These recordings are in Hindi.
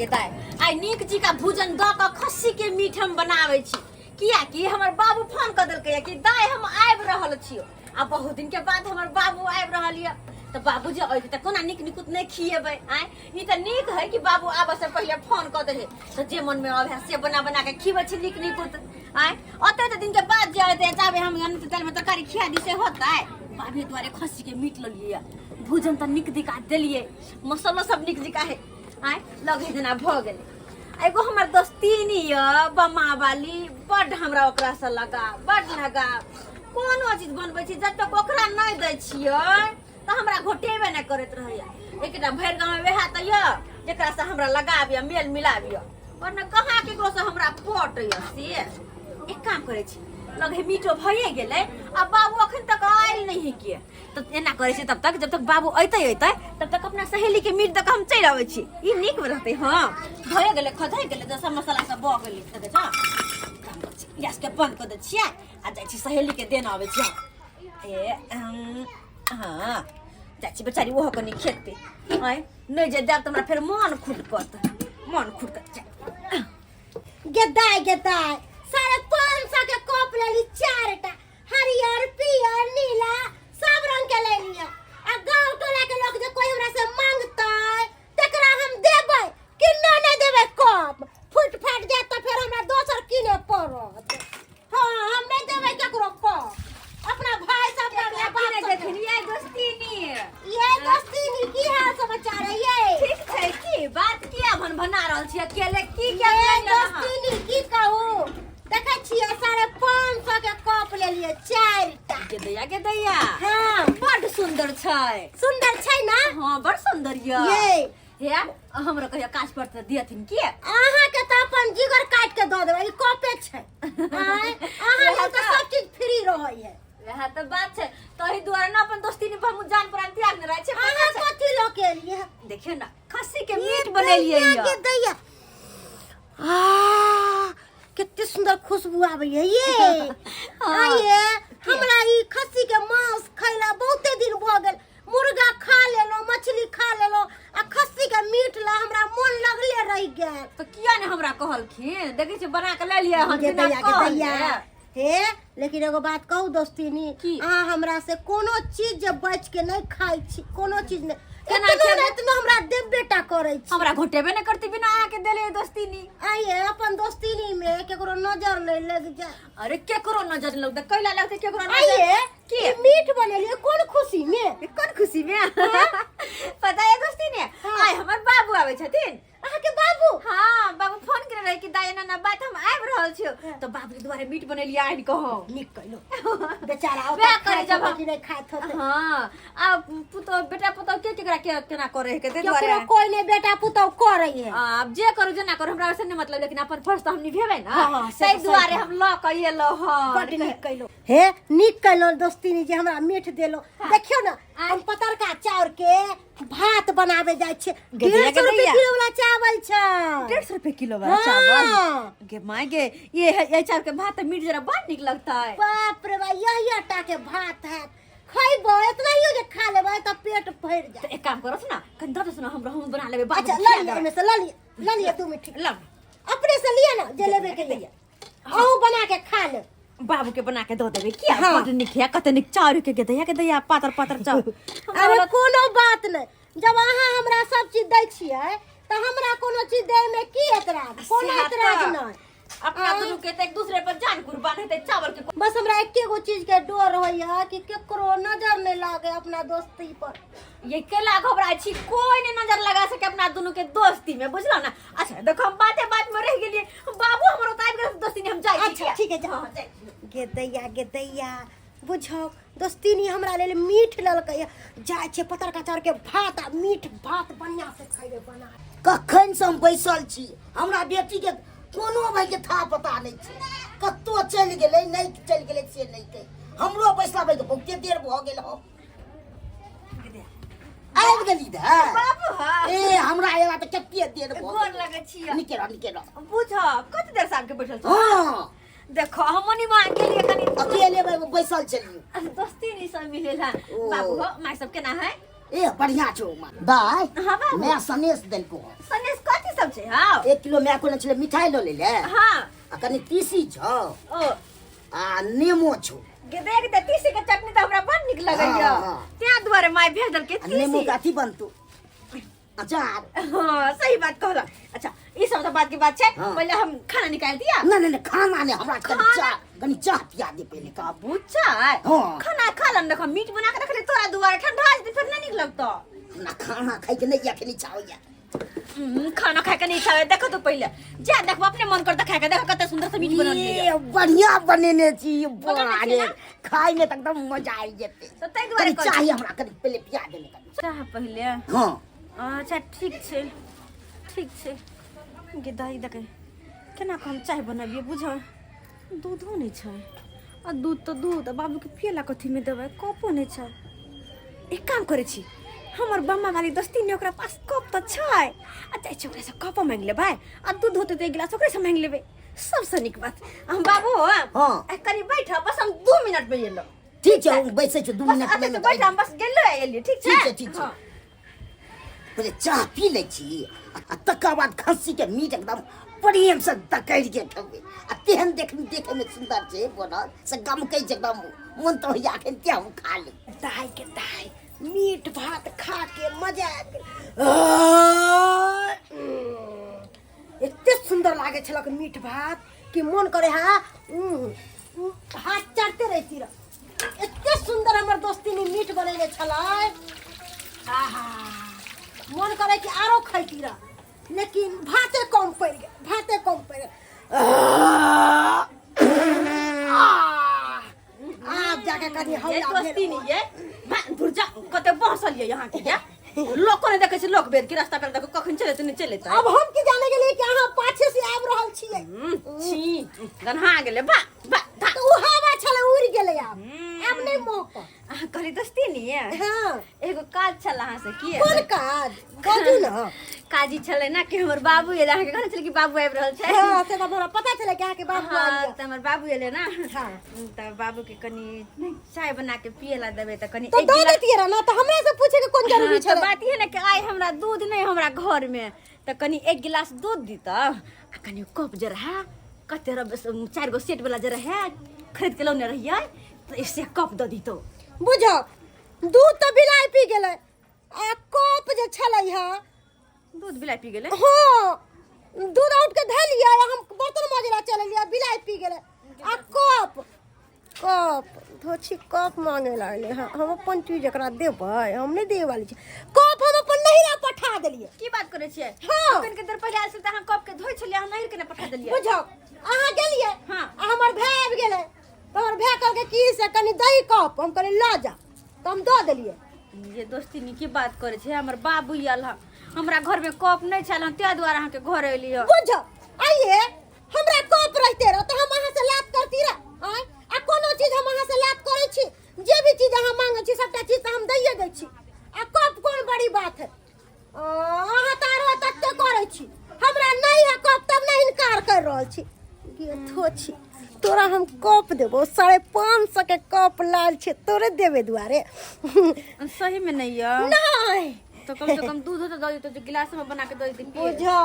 दाय आई नीक जी का भोजन द क खस्सी के मीट हम बनावे छी किया कि हमर बाबू फोन क देलकै कि दाय हम आबि रहल छियो आ बहुत दिन के बाद हमर बाबू आबि रहल य तो बाबूजी अइते त कोना नीक निकुत नहीं खिएबै आय ई त नीक है कि बाबू आबे से पहले फोन क दे तो जे मन में आवे से बना बना के खिबै छी नीक निकुत आय ओते दिन के बाद जे जाबे हम अन्न तेल में तरकारी खिया दी से होतै बाबे द्वारे खस्सी के मीट ल लिए भोजन त नीक दिका देलिए मसाला सब नीक दिका है आय लगे जना भ गेले एगो हमर दोस्तीनी य बमा वाली बड हमरा ओकरा से लगा बड लगा कोनो चीज बनबै छी जब तक ओकरा नहीं दै छियै त हमरा घोटेबे नहीं करत रहैया एकटा भैर गांव में वेहा त य जेकरा से हमरा लगाबिया मेल मिलाबिया वरना कहाँ केकरो से हमरा पटैया से एक काम करे छी लगे मीठो भइए गेले आ बाबू अखन तक आइल नहीं के तो एना करे छी तब तक जब तक बाबू अइते तब तक अपना सहेली के मीट तक हम चल आवे छी ई नीक रहते हां भइए गेले खधै गेले जस मसाला सब ब गेले त देखा गैस के बंद कर दे छियै आ जाइ छी सहेली के देन आवे छी ए हां जाइ छी बेचारी ओहो कनी खेते आय नहीं जे देब त हमरा फेर मन खुटकत गेदाय 550 के कप लेली 4टा हरियर पियर नीला सब रंग के ले लिया आ गांव टोला के लोग जे कोई हमरा से मांगतै तकरा हम देबै कि नहीं देबै कप फुट फाट जात त फिर हमरा दोसर किने पड़त हां हम नहीं देबै केकरो कप अपना भाई सब का बात देखिन ये दोस्तीनी की हाल समाचार है ये ठीक छै की बात किया बना रहल छी अकेले की दोस्तीनी की कहू देखै छियै 550 के कप ले लिए 4टा के दैया हां बड सुंदर छै ना हां बड सुंदर ये हे हमरा कहिया काज पर त दियथिन की आहा के त अपन जिगर काट के द देबै ई कपे छै आहा त सब चीज फ्री रहै है वह तो बात छै तही द्वारा ना अपन दोस्ती ने हम जान प्राण त्याग न रहे छै आहा कथि लो के लिए देखियो ना खस्सी के मीट बनेलिए ये दैया कितनी सुंदर खुशबू आवे है ये आये हमरा ई खस्सी के मांस खैला बहुते दिन भ गेल मुर्गा खा लेलो मछली खा लेलो आ खस्सी के मीट ला हमरा मन लगले रह गेल तो किया ने हमरा कहलखिन देखै छै बना के ले लिया हम दैया हे लेकिन एगो बात कहू दोस्तीनी अहाँ हमरा से कोनो चीज जे बच के नहीं खाई छी कोनो चीज नहीं इतना हमरा देबेटा करे छी हमरा घोटेबे न करती बिना आ के देले दोस्तीनी आइए अपन दोस्तीनी में केकरो नजर नहीं लग जाए अरे केकरो नजर लग दे कैला लगते केकरो नजर आइए की मीट बनेलिए कौन खुशी में पता है दोस्तीनी आय हमर बाबू आवे छथिन अहाँ के बाबू हां बाबू फोन करे रहे कि दाई ना बात हम आब रहल छियो तो बाबू के द्वारे मीट बनेलिए आइन कहो निक कइलो बेचारा ओता करे जब हम नहीं खात होते हां आ पुतो बेटा पुतो के केकरा केना करे के दे द्वारे कोई नहीं बेटा पुतो करे है अब जे करू जना करू हमरा वैसे नहीं मतलब लेकिन अपन फर्स्ट तो हम निभेबै ना सही द्वारे हम ल कइए लो हां बड निक कइलो हे निक कइलो दोस्तीनी जे हमरा मीट देलो देखियो ना हम पतरका चाउर के भात बनावे जाय छे 150 रुपए किलो वाला चावल छ 150 रुपए किलो वाला चावल गे माय गे ये चावल के भात मीट जरा बड़ निक लगता है बाप रे बा यही टा के भात है खइबो इतना ही जे खा लेबै त पेट भर जाए एक काम करो ना कन दो सुनो हम बना लेबे अच्छा ले से ले लिया तू मीठ ला अपने से लिया ना जे लेबे के लिए औ बना के खा ले बाबू के बना के दो देबे किया बड़ निक है कते निक चाउर के दैया पातर चाउर अरे कोनो बात नहीं जब अहाँ हमरा सब चीज दै छियै त हमरा कोनो चीज दे में की एतराज कोनो एतराज नहीं अपना दोनों के एक दूसरे पर जान कुर्बान है चावल के बस हमरा एकेगो चीज के डर होइया कि केकरो नजर नहीं लागे अपना दोस्ती पर ये केला घबरा छी कोई नहीं नजर लगा सके अपना दोनों के दोस्ती में बुझला ना अच्छा देखो हम बात में रह गेलिए बाबू हमरो ताइब दोस्ती ने हम जाई अच्छा ठीक है जा गे दैया बुझो दोस्तीनी हमरा ले मीठ ललकै जाय छे पतरका चाउर के भात आ मीठ भात बढ़िया से खइबे बना कखन से हम बैसल छी हमरा बेटी के कोनो भाई के था पता नहीं छै कत्तो चल गेलै नहीं चल गेलै से नहीं कह हमरो बैसला भाई के बहुते देर भ गेल हो आबि गेली द बाबू ए हमरा एला त कत्ते देर भ गोर लगै छियै निकेरा बुझो कत देर साल के बैठल छ हां देखो हमनी मां गेलिए कनी अकेले बैसल चली दोस्ती नहीं सब मिलेला बाबू हो माय सब केना है ए बढ़िया छौ दाय हाँ बाबू मैं सनेश देलको सनेश कथी सब छै हाँ 1 किलो मैं को छले मिठाई लो ले ले हाँ आ कनी तीसी छौ ओ आ नेमो छौ गे देख दे तीसी के चटनी तो हमरा बड़ निक लगैया हाँ। त्या दुआरे माय भेज दल के आ नेमो तीसी का अथी बनतौ अचार हाँ सही बात कहला अच्छा ई सब तो बात की बात छै हाँ। पहले हम खाना निकाल दिया नहीं खाना ने हमरा खाना? कनी चाह पिया दे पहले का बुच्चा हाँ। खाना खा लन देखो मीट बना के रखले तोरा दुआरे ठंडा जेते फिर नहीं निक लगतो ना खाना खाई के नहीं अखनी चाहो या खाना खाए के नहीं छावे देखो तो पहले जा देखो अपने मन करता खाए के देखो कते सुंदर से मीट बनल ये है बढ़िया बनेने छी बनाने छी बारे ना? खाई में एकदम मजा आई जेते तो तै दुआरे कनी चाहिए हमरा कनी पहले पिया दे कनी चाह पहले हां अच्छा ठीक छै गे दाई देखे केना हम चाय बनाबिए बुझ दूधो नहीं छै आ दूध तो दूध बाबू के पियला कथी में देबै कपो नहीं छै एक काम करे छी हमर बम्मा वाली दोस्ती ने ओकरा पास कप तो छै आ चाहे ओकरा से कप मांग लेबै आ दूध होते तो एक गिलास ओकरे से मांग लेबै सबसे निक बात हम बाबू हाँ। करी बैठ बस हम 2 मिनट में एलो ठीक है हम बैसे छी 2 बस मिनट अच्छा में तो बैठ हम बस गेलो एलिए ठीक छै ठीक छै हाँ। पहले चाह पी ले छी आ तकर बाद खस्सी के मीट एकदम प्रेम से दकड़ के खेबै आ तेहन देखे में सुंदर छै बनल से गम कई एकदम मन तो या के ते हम खा ले दाई मीट भात खा के मजा आ गेल एते सुंदर लागे छलक मीट भात कि मन करे हाँ हाथ चढ़ते रहती रह एते सुंदर हमर दोस्ती में मीट बनेले छलै आहा मन करे कि आरो खैती रह लेकिन भाते कम पड़ गए आप जाके कभी ये हौला दोस्ती भेल नहीं है दूर जा कते बहसल यहाँ के क्या लोग को ने देखे छै लोक बेर के रास्ता पर देखो कखन चले तो नहीं चले अब हम की जाने के लिए कि अहाँ पाछे से आबि रहल छियै छी गन्हा गेले बा तो उ हवा छले उड़ गेले अब नहीं मौका करी दोस्ती नहीं है हाँ एगो काज छला हां से की कौन काज काजू ना काजी छले ना कि हमर बाबू ये रहा के कहने छले कि बाबू आबि रहल छै हाँ से हमरा पता चले कि के बाबू आ हाँ गया त हमर बाबू एले ना हाँ त बाबू के कनी चाय बना के पियला देबे त कनी तो दे देती रहा ना तो हमरा से पूछे के कौन जरूरी तो छले बात ये ना कि आइ हमरा दूध नहीं हमरा घर में त कनी 1 गिलास दूध दी त आ कनी कप जे रहा कते 4 गो सेट वाला जे रहा खरीद के लौने रहिए तो इससे कप द दी तो बुझो दूध तो बिलाय पी गेले आ कप जे छले हा दूध बिलाई पी गेले हाँ दूध उठ के धै लिया हम बर्तन मांजला चल लिया बिलाय पी गेले आ कप धोछी कप मांगे लागले हम अपन चीज एकरा देबै हम नहीं दे वाली छी कप हम अपन नहिरा पठा देलिए की बात करे छिए हाँ। कन के देर पहले आयल से त हम कप के धोइ छलिए हम नहीं के ने पठा देलिए बुझो अहाँ गेलिए हाँ। आ हमर भाई आबि गेले तो हमर भाई कहलके की से कनी दही कप हम कहले ला जा तो हम दे देलिए ये दोस्ती नी की बात करे छे हमर बाबू आयल ह हमरा घर में कप नहीं छल हम ते द्वारा अहाँ के घर एली ह बुझो आइए हमरा कप रहते रह तो हम अहाँ से लात करती रह आ कोनो चीज हम अहाँ से लात करे छी जे भी चीज अहाँ मांगे छी सबटा चीज तो हम दैये दै छी आ कप कोन बड़ी बात है अहाँ तारो तत्ते करे छी हमरा नहीं है कप तब नहीं इनकार कर रहल छी गे थोछी तोरा हम कप देबो 550 के कप लाल छे तोरे देबे दुआरे सही में नहीं है नहीं तो कम से कम दूध तो दे तो गिलास में बना के दे दी पिए बुझो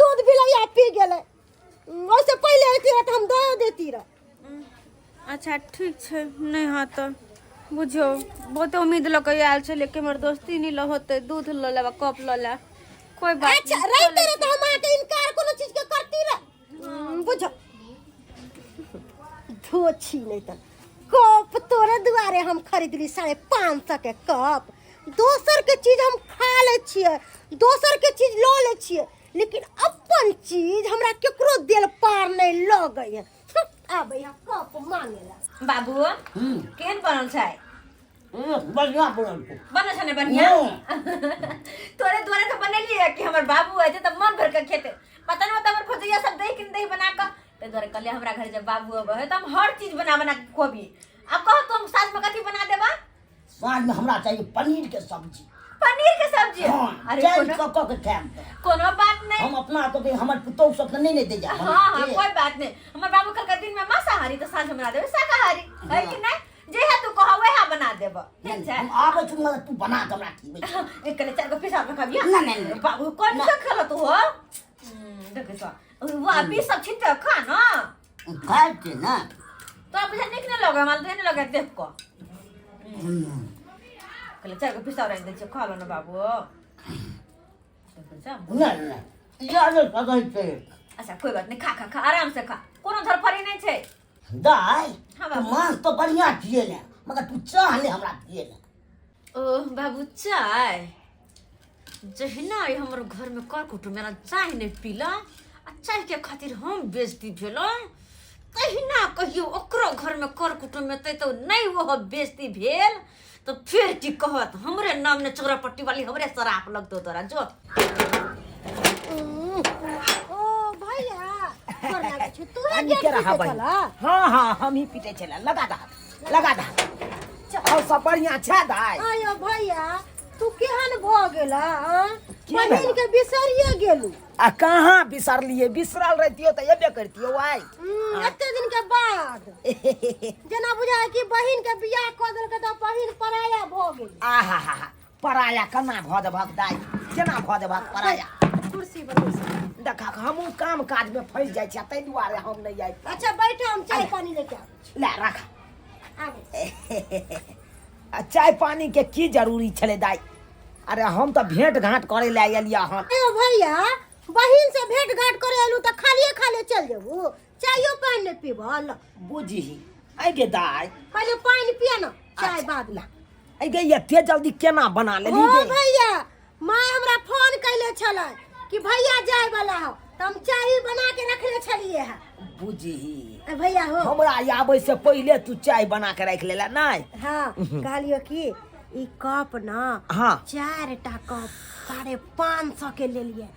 दूध भी लइया पी गेले ओसे पहले एती रह हम दे देती रह अच्छा ठीक छे नहीं हाँ तो बुझो बहुत उम्मीद लग आयल छे लेकिन हमर दोस्ती नहीं ल होते दूध ल लेबा कप ल ले कोई बात अच्छा नहीं रहते रह तो हम आके इनकार कोनो चीज के करती रह बुझो धोछी नहीं त कप तोरे दुआरे हम खरीदली 550 के कप दोसर के चीज हम खा ले छिए दोसर के चीज लो ले छिए लेकिन अपन चीज हमरा केकरो दिल पार नहीं लगे है आबे यहाँ कप मांगेला बाबू केहन बनल छै बढ़िया बनल छै ने बढ़िया तोरे द्वारा तो बनेलिए कि हमर बाबू आए त मन भर के खेते पता नहीं हमर भुजिया सब दही कि दही बना के ते द्वारा कहले हमरा घर जब बाबू आबे है त हम हर चीज बना के खोबी अब कहो तुम सास में कथी बना देबा साँझ में हमरा चाहिए पनीर के सब्जी पनीर के सब्जी हाँ, अरे चैन कोनो कऽ के खाएम तऽ। कोनो बात नहीं हम अपना तो हमर पुतौह सब के नहीं दे जा हाँ हाँ कोई बात नहीं हमर बाबू कल का दिन में मांसाहारी तो साँझ में बना देबे शाकाहारी है कि नहीं जे है तू कहवे हा बना देब ठीक छै हम आबै छु मतलब तू बना के हमरा खीबै एक कने 4 गो पीसा के खाबिया नहीं बाबू कौन सा खेला तू हो देख तो वाह पी सब छिट खा ना खाए के ना तो अब मुझे निकने लगे माल देने लगे देख को कले 4 गो पीसा रह दे खा लो ना बाबू नहीं याद पकड़ के अच्छा कोई बात नहीं खा खा खा आराम से खा कोनो धरफड़ी नहीं छै दाई हाँ तो बाबू मांस तो बढ़िया दिए ने मगर तू चाह ले हमरा दिए ने ओ बाबू चाय जहिना आई हमर घर में कर कुटुम मेरा चाय नहीं पीला आ चाय के खातिर हम बेइज्जती भेलो तहिना कहियो ओकरो घर में कर कुटुम में तो नहीं वो बेइज्जती भेल तो फिर की कहत हमरे नाम ने चोरापट्टी वाली हमरे शराप लगतो तोरा जो ओ भैया कर लागे छु तू पानी गेट के रहा पीछे भाई चला हाँ हम ही पीटे चला लगा दा और सब बढ़िया छा दाई आयो भैया तू केहन भ गेला के बहिन भेला? के बिसरिए गेलू आ कहाँ बिसरलिए बिसरल रहतियो तो एबे करतियो आई एते दिन के बाद जना बुझाय कि बहिन के बियाह क देलकै त बहिन पराया भ गेल आहा हा हा पराया कना भद भग दाई केना भद भग पराया कुर्सी पर बैस देखा हमहू काम काज में फंस जाय छी तै दुआरे हम नहीं आई अच्छा बैठो हम चाय पानी लेके आबै ले रख आबै चाय पानी के की जरूरी छले दाई अरे हम तो भेंट घाट करे ले आलिया हन ए भैया बहिन से भेंट घाट करे आलू त खालिए चल जेबू चायो पानी ने पीबल बुझी आई गे दाई पहले पानी पिया ना चाय बाद ला आई गे एते जल्दी केना बना लेली ओ गे भैया माय हमरा फोन कैले छलै कि भैया जाय वाला हो त हम चाय बना के रखले छलिए है बुझी ए भैया हो हमरा आबै से पहले तू चाय बना के रख लेला नहीं हाँ कहलियो कि ई कप ना हाँ 4टा कप 550 के ले लिए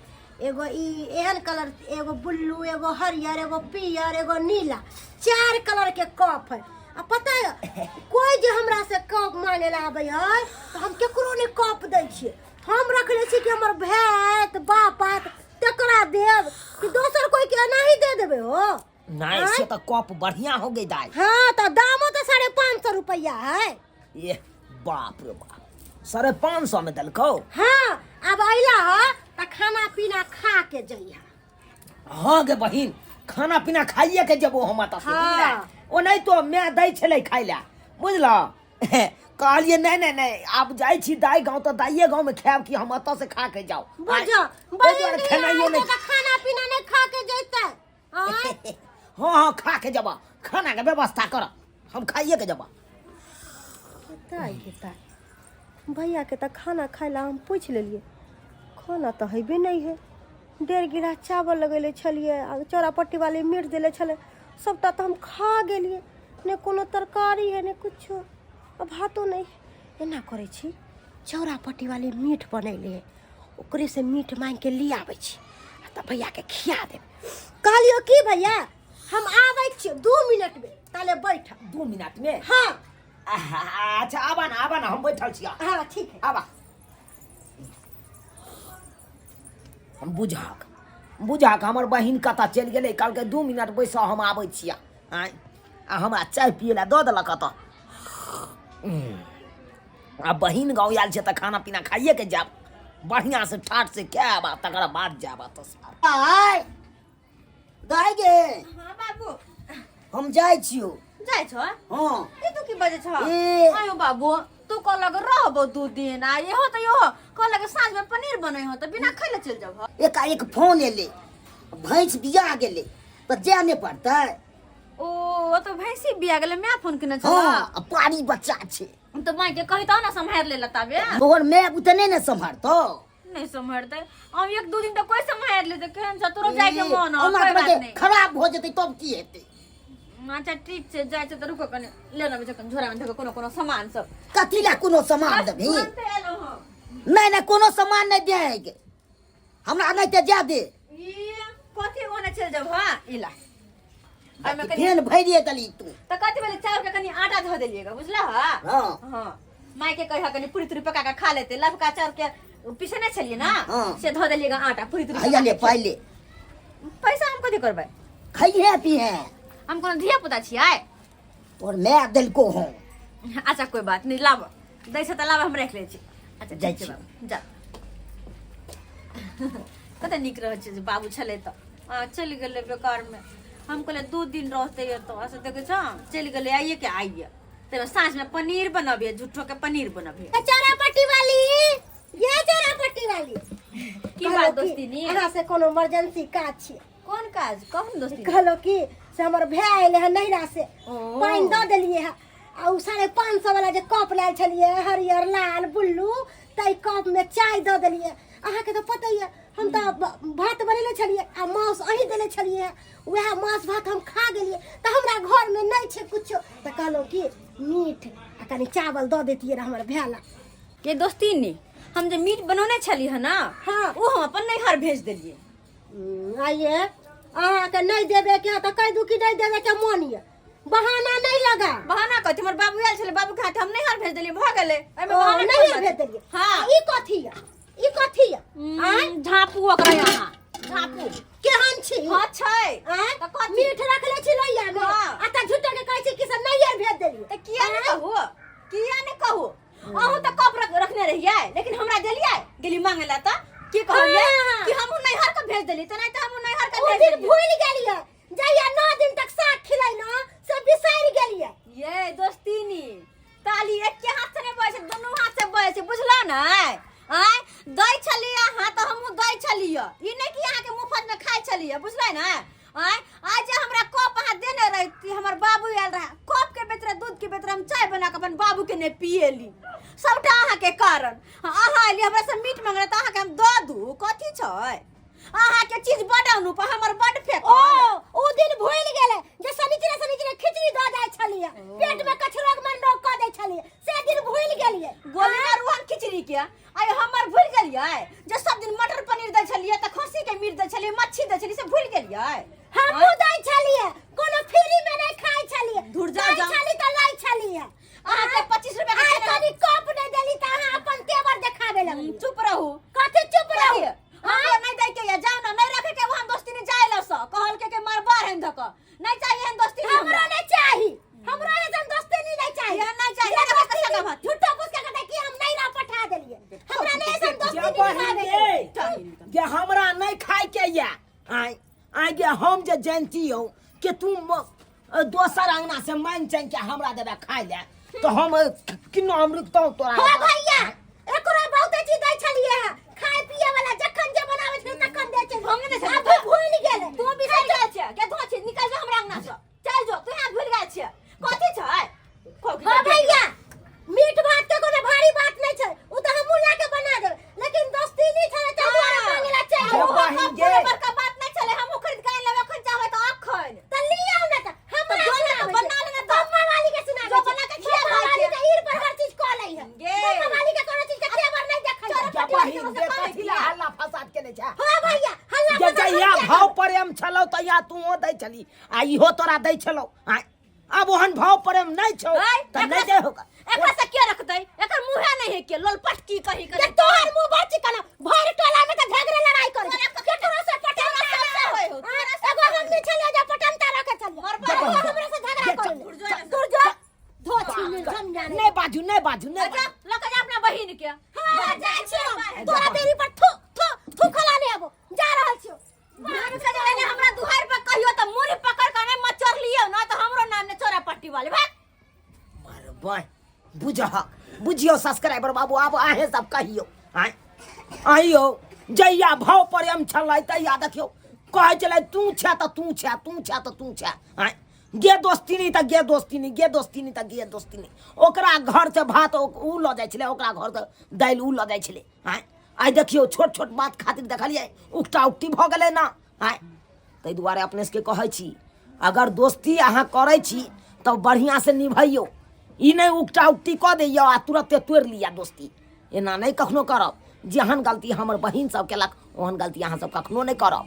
एगो ई एहन कलर एगो ब्लू एगो हरियर एगो पियर एगो नीला 4 कलर के कप है आ पता है कोई जे हमरा से कप मांगे ला आबै है तो हम केकरो ने कप दै छियै हम रखले छी कि हमर भाई बाप तकरा देब कि दोसर कोई के नहीं दे देबे हो नहीं से तो कप बढ़िया हो गई दाई हाँ तो दामो तो 550 रुपया है ये बाप रे बाप 550 में दलको हाँ अब अइला हो त खाना पीना खा के जइहा हाँ गे बहिन खाना पीना खाइए के जबो हम त हाँ। ओ नहीं तो मैं दै छले खाइ ला बुझलो कहलिए नहीं आप जाई छी दाई गांव तो दाइये गांव में खाब कि हम अत से खा के जाओ बुझो दुआरे खेनाइयो नहीं खाना पीना नहीं खा के जइते आय हाँ खा के जबा खाना के व्यवस्था कर हम खाइए के जबा बताई भैया के त खाना खाइला हम पूछ लेलिए खाना तो हेबे नहीं है 1.5 गिलास चावल लगेले छलिए आ चौरापट्टी वाले मीट देले छले सबटा तो हम खा गेलिए ने कोनो तरकारी है ने कुछो अब भातो नहीं एना करे छी चौरापट्टी वाले मीट बनैले है ओकरे से मीट मांग के ले आबै छी त भैया के खिया दे कहलियो की भैया हम आबै छी 2 मिनट में ताले बैठ 2 मिनट में हाँ अच्छा आबा ना हम बैठल छी हाँ ठीक है आबा हम बुझाक हमर बहिन कता चल गेलै कल के 2 मिनट बैसा हम आबै छिया आय आ हमरा चाय पिए ला दऽ देलक त आ बहिन गाँव आयल छै त खाना पीना खाइए के जाब बढ़िया से ठाट से खाब आ तकर बाद जाब त आय दाई गे हां बाबू हम जाइ छियो जाय छ हां ई तू की बजे छ ए। आयो बाबू तू कहलक रहबो 2 दिन आ ये हो त यो कहलक साँझ में पनीर बनै हो त बिना खैले चल जाब एकाएक फोन एले भैंस बिया गेले त जाने पड़तै ओ तो भैंसी बिया गेले मैं फोन केने छ हाँ पारी बच्चा छै तो मां के कहि त ना संभार ले लताबे तोहर मैं उतने न संभारतो नहीं संभारते हम 1-2 दिन त कोई संभार ले त केहन छ तोरो जाय के मन हो हमरा कोई बात के नहीं खराब हो जेतै तब की हेतै अच्छा ठीक छै जाय छ त रुको कने ले ना जखन झोरा में धक कोनो सामान सब कथी ला कोनो सामान देबही तुरंत एलो हम नहीं कोनो सामान नहीं देगे हमरा नहीं ते जा दे ई कथी ओने चल जाब हां इला आमे कनी फेन भरिए दली तू त कथी बेले चाउर के कनी आटा धो देलिएगा बुझला हां हां हां माई के कहिया कनी पूरी तुरी पका के खा लेते लबका चाउर के पीछे नहीं छलिए ना हाँ। से धो देलिएगा आटा पूरी तुरी भैया ले पहले पैसा हम कथी करबै खाइए पी है हम कोनो धिया पुता छियै और मैं दिल को हूं अच्छा कोई बात नहीं, लाव दै से त लाव हम रख ले छी। अच्छा जाइ ठीक छै छी। बाबू जा। कते निक रह छै जे बाबू छले त चल गेले बेकार में। हम कहले 2 दिन रहते ये तो ऐसे देखे छ चल गेले आइए के आइए ते सांझ में पनीर बनबिए, झूठो के पनीर बनबिए। चौरापट्टी वाली, ये चौरापट्टी वाली की बात दोस्ती नी? अहाँ से कोनो इमरजेंसी काज छै? कौन काज कहूं दोस्ती? कहलो कि से हमर भाई आइले है नैरा से, ओ। पानी दे देलिए है आ उ 550 वाला जे कप लायल छलिए हरियर लाल बुल्लू तई कप में चाय दे देलिए। अहाँ के तो पता ही है हम तो भात बनेले छलिए आ मांस अही देले छलिए, वह मांस भात हम खा गेलिए त हमरा घर में नहीं छे कुछो त कहलो कि मीठ आ कनी चावल दे देतिए रे हमर भैला। के दोस्ती नी हम जे मीट बनौने छली है ना, हाँ। वो हम अपन नैहर भेज देलिए। आइए अहाँ के नहीं देबे के त कह दू कि नहीं देबे के मन ये, बहाना नहीं लगा। बहाना कहती हमर बाबू आयल छले, बाबू के हाथ हम नैहर भेज देलिए, भ गेले। एमे ओ, बहाना नहीं कोन भेज बात? देलिए। हाँ। ई कथी है? ई कथी है? झापू ओकरा यहाँ झापू केहन छी? हाँ छै आय? त कथी? मीठ रखले छी लइया में हाँ। आ त झूठे के कहै छी कि से नैयर भेज देलिए। त किया ने कहू, किया ने कहू? अहूं त कप रखने रहिए लेकिन हमरा देलिए गेली मांगे ला त की कहलिए हाँ। कि हमहु नैहर के भेज देली, त नहीं त हमहु नैहर के ओ भेज दिन देलिए। भूल गेलिए जइया 9 दिन तक साग खिलै न से बिसरि गेलिए। ये दोस्ती नी ताली एक के हाथ से नहीं बहे छै, दोनों हाथ से बहे छै, बुझला ना? आय दै छलिए हां त हमहु दै छलिए, ई नहीं कि अहाँ के मुफ्त में खाइ छलिए, बुझलै ना? आय आज जे हमरा कप अहाँ देने रही, हमर बाबू आयल रहा, कप के बेतरा दूध के बेतरा हम चाय बना के अपन बाबू के ने पिएली, सबटा अहाँ के कारण। अहाँ एली हमरा से मीट मांगले त अहाँ के हम द दू, कथी छै? अहाँ के चीज बडाउनु पर हमर बड फेक। ओ दिन भूल गेले जे शनिचरे खिचड़ी द जाय छलिए, पेट में कछरोग मंडो क दै छलिए, से दिन भूल गेलिए। गोली मारुआन खिचड़ी के आय हमर भूल गेलिए जे सब दिन मटर पनीर दै छलिए त खस्सी के मीट दै छलिए, मच्छी दै छलिए, से भूल गेलिए? हमहु दै छलिए, कोनो फ्री में नहीं खाइ छलिए, धुर जा दै जा। छली त लै छलिए। अहाँ के 25 रुपया आय के कनी कप नहीं देली त अहाँ अपन तेवर देखाबे लगली। चुप रहू। कथी चुप रहू? हमको नहीं दे के या जाओ ना, नहीं रखे के वहां दोस्ती ने जाय लस कहल के मार बार हेन धक नहीं चाहिए हेन दोस्ती हमरा नहीं चाही, हमरा ऐसन दोस्ती नहीं चाहिए। ये नहीं चाहिए, ये ये दोस्ती कैसे नहीं- का बात? झूठा पूछ के कहते कि हम नहीं ना पठा देलिए, हमरा नहीं ऐसन दोस्ती नहीं निभावे। जे हमरा नहीं खाय के या आय गे हम जे जानती हो कि तू दोसर अंगना से मांग चांग के हमरा देबे खाय ले तो हम किन्नो अमृत तो तोरा। हो भैया एकरा बहुत चीज दै छलिए है, खाए पिए वाला जखन जे बनावे छै तखन दे छै। हम नहीं दे अब भूल गेले। तू बिसर गेल छे के धो छे, निकल जा हमरा अंगना से, चल जो तू यहाँ भूल गेल छे, कथी छै? हो भैया मीठ भात के कोनो भारी बात नहीं छै, उ त हमहु लाके बना देब, लेकिन दोस्ती नहीं छै त दुआरे मांगेला चाहिए। हाँ। बहिन गे। बड़का बात नहीं चले, हम खरीद के लेबे अखन चाहे त अखन त लिया ना त हमरा जो ना सुनावे बना छै। लेना तो। मम्मा वाली के सुना जो बना के खिया भाई वाली के। के ईर पर हर चीज क लै है। गे। मम्मा वाली के कोनो चीज के तेवर नहीं देखै छै। जा बहिन दे कथी हल्ला फसाद केने छै? हो भैया हल्ला जे फसाद जइया किया भाव प्रेम छलौ त या तू दै छली आ इहो तोरा दै छलौ। अब ओहन भाव प्रेम नहीं छौ त नहीं दे होगा। एकरा से के रखतै? एकर मुंहे नहीं है के लोलपट की कही ये करे तोहर मुंह बड़ चिकना, भर टोला में त झगड़े लड़ाई कर तोरा छै। केकरो से पटन सबसे होय हो, तोरा से एगो हमनी छलिए जे पटनता रखे छलिए, मर एगो पर हमरे से झगड़ा ये कर चल, ले। दूर जो धोती में समझाने। नहीं बाजू नहीं बाजू नहीं अच्छा बाजू। लक जा अपना बहिन के। हां जाय छी तोरा देरी पर थू खला ले आबो जा रहल छी। बाहर से जाने हमरा दुहार पे कहियो त मुरी पकड़ के नहीं मचर लियो ना त हमरो नाम ने चोरा पट्टी वाले भाग। मार बय बुझियो सब्सक्राइबर बाबू आब आहे सब कहियो आइयो जइया भाव प्रेम छलै तइया देखियो कहै छलै तू छे त तू छे तू छे त तू छे गे दोस्ती नहीं त गे दोस्ती नहीं गे दोस्ती नहीं त गे दोस्ती नहीं। ओकरा घर से भात उ ल जाय छले, ओकरा घर से दाइल उ ल जाय छले। आइ देखियो छोट छोट बात खातिर देखलिए उकटा उक्टी भ गेलै ना। तै दुआरे अपने से कहै छी अगर दोस्ती अहाँ करै छी तो बढ़िया से निभैयो, ई नहीं उकटा उक्टी क दैयो आ तुरंते तोड़ लिया दोस्ती, एना नहीं कखनो करब। जेहन गलती हमर बहिन सब केलक ओहन गलती अहाँ सब कखनो नहीं करब।